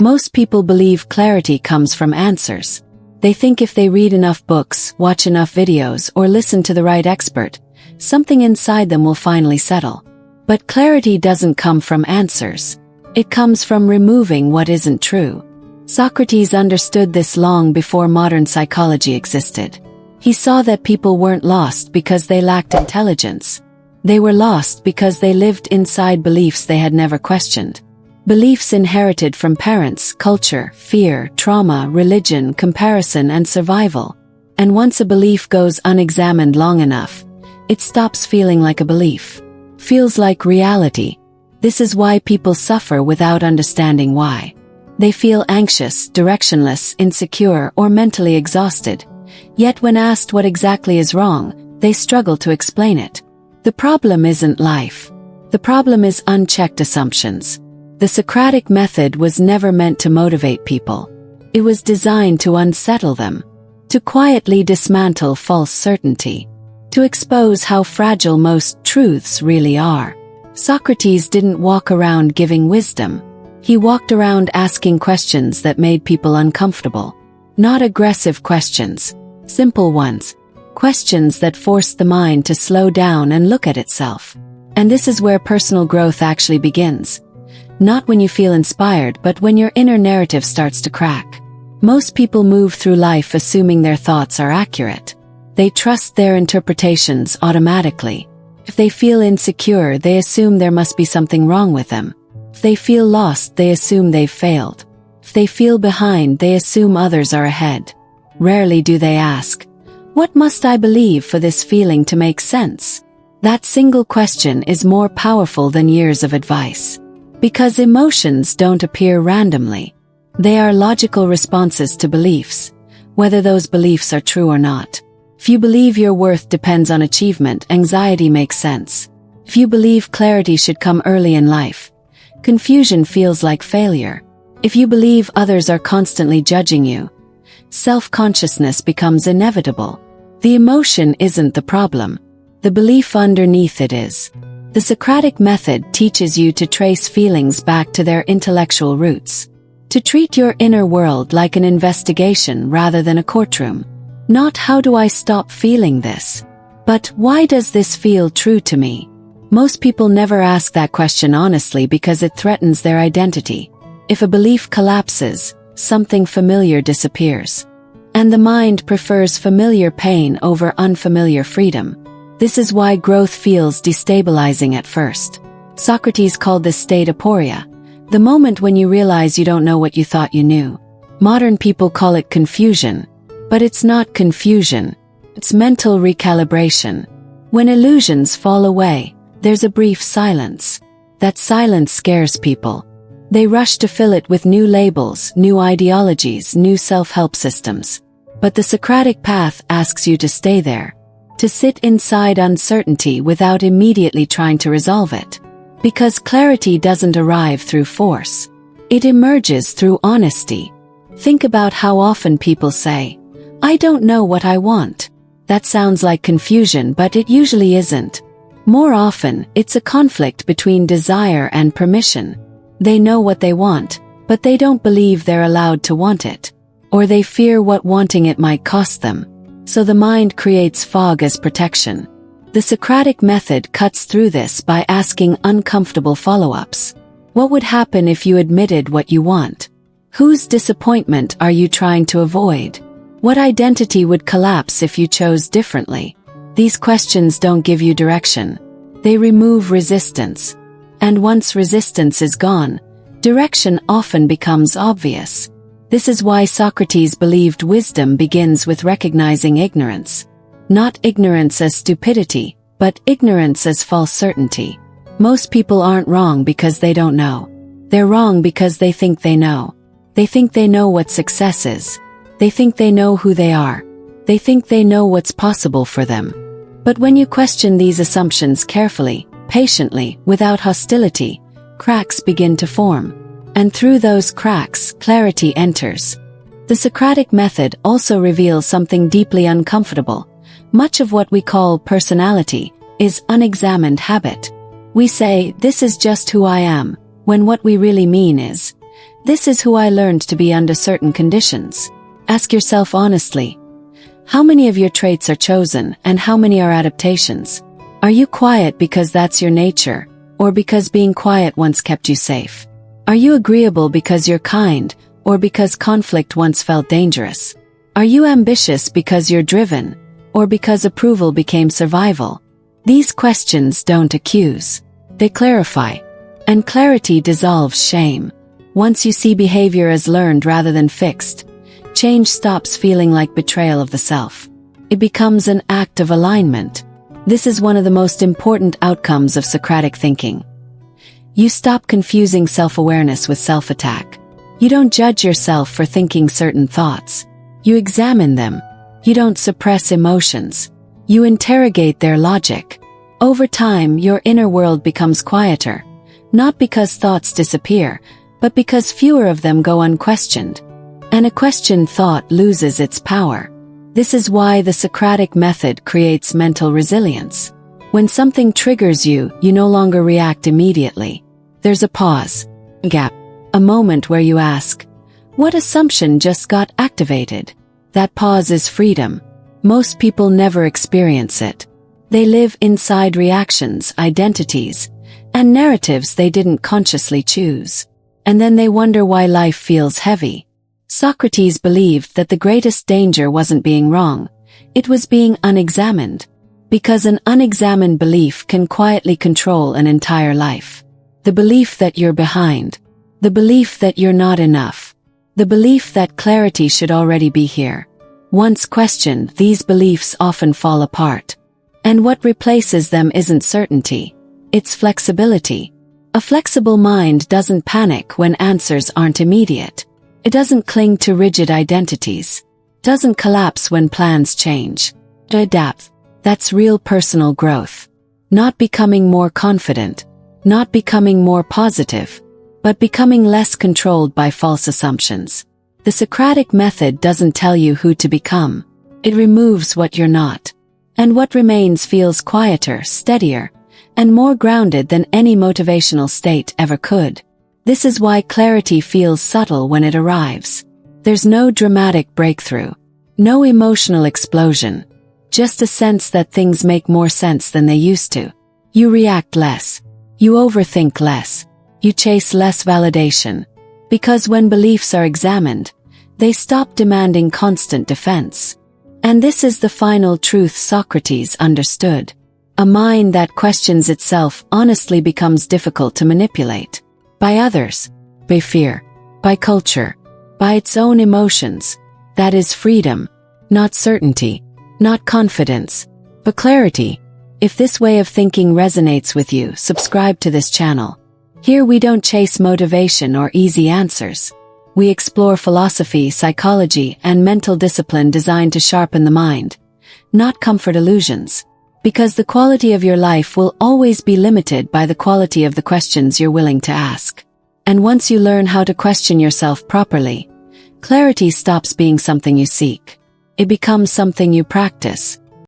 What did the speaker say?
Most people believe clarity comes from answers. They think if they read enough books, watch enough videos, or listen to the right expert, something inside them will finally settle. But clarity doesn't come from answers. It comes from removing what isn't true. Socrates understood this long before modern psychology existed. He saw that people weren't lost because they lacked intelligence. They were lost because they lived inside beliefs they had never questioned. Beliefs inherited from parents, culture, fear, trauma, religion, comparison, and survival. And once a belief goes unexamined long enough, it stops feeling like a belief. Feels like reality. This is why people suffer without understanding why. They feel anxious, directionless, insecure, or mentally exhausted. Yet when asked what exactly is wrong, they struggle to explain it. The problem isn't life. The problem is unchecked assumptions. The Socratic method was never meant to motivate people. It was designed to unsettle them, to quietly dismantle false certainty, to expose how fragile most truths really are. Socrates didn't walk around giving wisdom. He walked around asking questions that made people uncomfortable. Not aggressive questions, simple ones. Questions that forced the mind to slow down and look at itself. And this is where personal growth actually begins. Not when you feel inspired, but when your inner narrative starts to crack. Most people move through life assuming their thoughts are accurate. They trust their interpretations automatically. If they feel insecure, they assume there must be something wrong with them. If they feel lost, they assume they've failed. If they feel behind, they assume others are ahead. Rarely do they ask, "What must I believe for this feeling to make sense?" That single question is more powerful than years of advice. Because emotions don't appear randomly. They are logical responses to beliefs, whether those beliefs are true or not. If you believe your worth depends on achievement, anxiety makes sense. If you believe clarity should come early in life, confusion feels like failure. If you believe others are constantly judging you, self-consciousness becomes inevitable. The emotion isn't the problem. The belief underneath it is. The Socratic method teaches you to trace feelings back to their intellectual roots. To treat your inner world like an investigation rather than a courtroom. Not "how do I stop feeling this?" but "why does this feel true to me?" Most people never ask that question honestly because it threatens their identity. If a belief collapses, something familiar disappears. And the mind prefers familiar pain over unfamiliar freedom. This is why growth feels destabilizing at first. Socrates called this state aporia, the moment when you realize you don't know what you thought you knew. Modern people call it confusion. But it's not confusion. It's mental recalibration. When illusions fall away, there's a brief silence. That silence scares people. They rush to fill it with new labels, new ideologies, new self-help systems. But the Socratic path asks you to stay there. To sit inside uncertainty without immediately trying to resolve it. Because clarity doesn't arrive through force. It emerges through honesty. Think about how often people say, "I don't know what I want." That sounds like confusion, but it usually isn't. More often, it's a conflict between desire and permission. They know what they want, but they don't believe they're allowed to want it. Or they fear what wanting it might cost them. So the mind creates fog as protection. The Socratic method cuts through this by asking uncomfortable follow-ups. What would happen if you admitted what you want? Whose disappointment are you trying to avoid? What identity would collapse if you chose differently? These questions don't give you direction. They remove resistance. And once resistance is gone, direction often becomes obvious. This is why Socrates believed wisdom begins with recognizing ignorance. Not ignorance as stupidity, but ignorance as false certainty. Most people aren't wrong because they don't know. They're wrong because they think they know. They think they know what success is. They think they know who they are. They think they know what's possible for them. But when you question these assumptions carefully, patiently, without hostility, cracks begin to form. And through those cracks, clarity enters. The Socratic method also reveals something deeply uncomfortable. Much of what we call personality is unexamined habit. We say, "This is just who I am," when what we really mean is, This is who I learned to be under certain conditions. Ask yourself honestly, how many of your traits are chosen and how many are adaptations? Are you quiet because that's your nature, or because being quiet once kept you safe? Are you agreeable because you're kind, or because conflict once felt dangerous? Are you ambitious because you're driven, or because approval became survival? These questions don't accuse. They clarify. And clarity dissolves shame. Once you see behavior as learned rather than fixed, change stops feeling like betrayal of the self. It becomes an act of alignment. This is one of the most important outcomes of Socratic thinking. You stop confusing self-awareness with self-attack. You don't judge yourself for thinking certain thoughts. You examine them. You don't suppress emotions. You interrogate their logic. Over time, your inner world becomes quieter, not because thoughts disappear, but because fewer of them go unquestioned. And a questioned thought loses its power. This is why the Socratic method creates mental resilience. When something triggers you, you no longer react immediately. There's a pause, a gap, a moment where you ask, what assumption just got activated? That pause is freedom. Most people never experience it. They live inside reactions, identities, and narratives they didn't consciously choose. And then they wonder why life feels heavy. Socrates believed that the greatest danger wasn't being wrong, it was being unexamined. Because an unexamined belief can quietly control an entire life. The belief that you're behind. The belief that you're not enough. The belief that clarity should already be here. Once questioned, these beliefs often fall apart. And what replaces them isn't certainty. It's flexibility. A flexible mind doesn't panic when answers aren't immediate. It doesn't cling to rigid identities. Doesn't collapse when plans change. It adapts. That's real personal growth. Not becoming more confident. Not becoming more positive. But becoming less controlled by false assumptions. The Socratic method doesn't tell you who to become. It removes what you're not. And what remains feels quieter, steadier, and more grounded than any motivational state ever could. This is why clarity feels subtle when it arrives. There's no dramatic breakthrough. No emotional explosion. Just a sense that things make more sense than they used to. You react less. You overthink less. You chase less validation. Because when beliefs are examined, they stop demanding constant defense. And this is the final truth Socrates understood. A mind that questions itself honestly becomes difficult to manipulate. By others, by fear, by culture, by its own emotions. That is freedom, not certainty, not confidence, but clarity. If this way of thinking resonates with you, subscribe to this channel. Here we don't chase motivation or easy answers. We explore philosophy, psychology, and mental discipline designed to sharpen the mind, not comfort illusions. Because the quality of your life will always be limited by the quality of the questions you're willing to ask. And once you learn how to question yourself properly, clarity stops being something you seek. It becomes something you practice.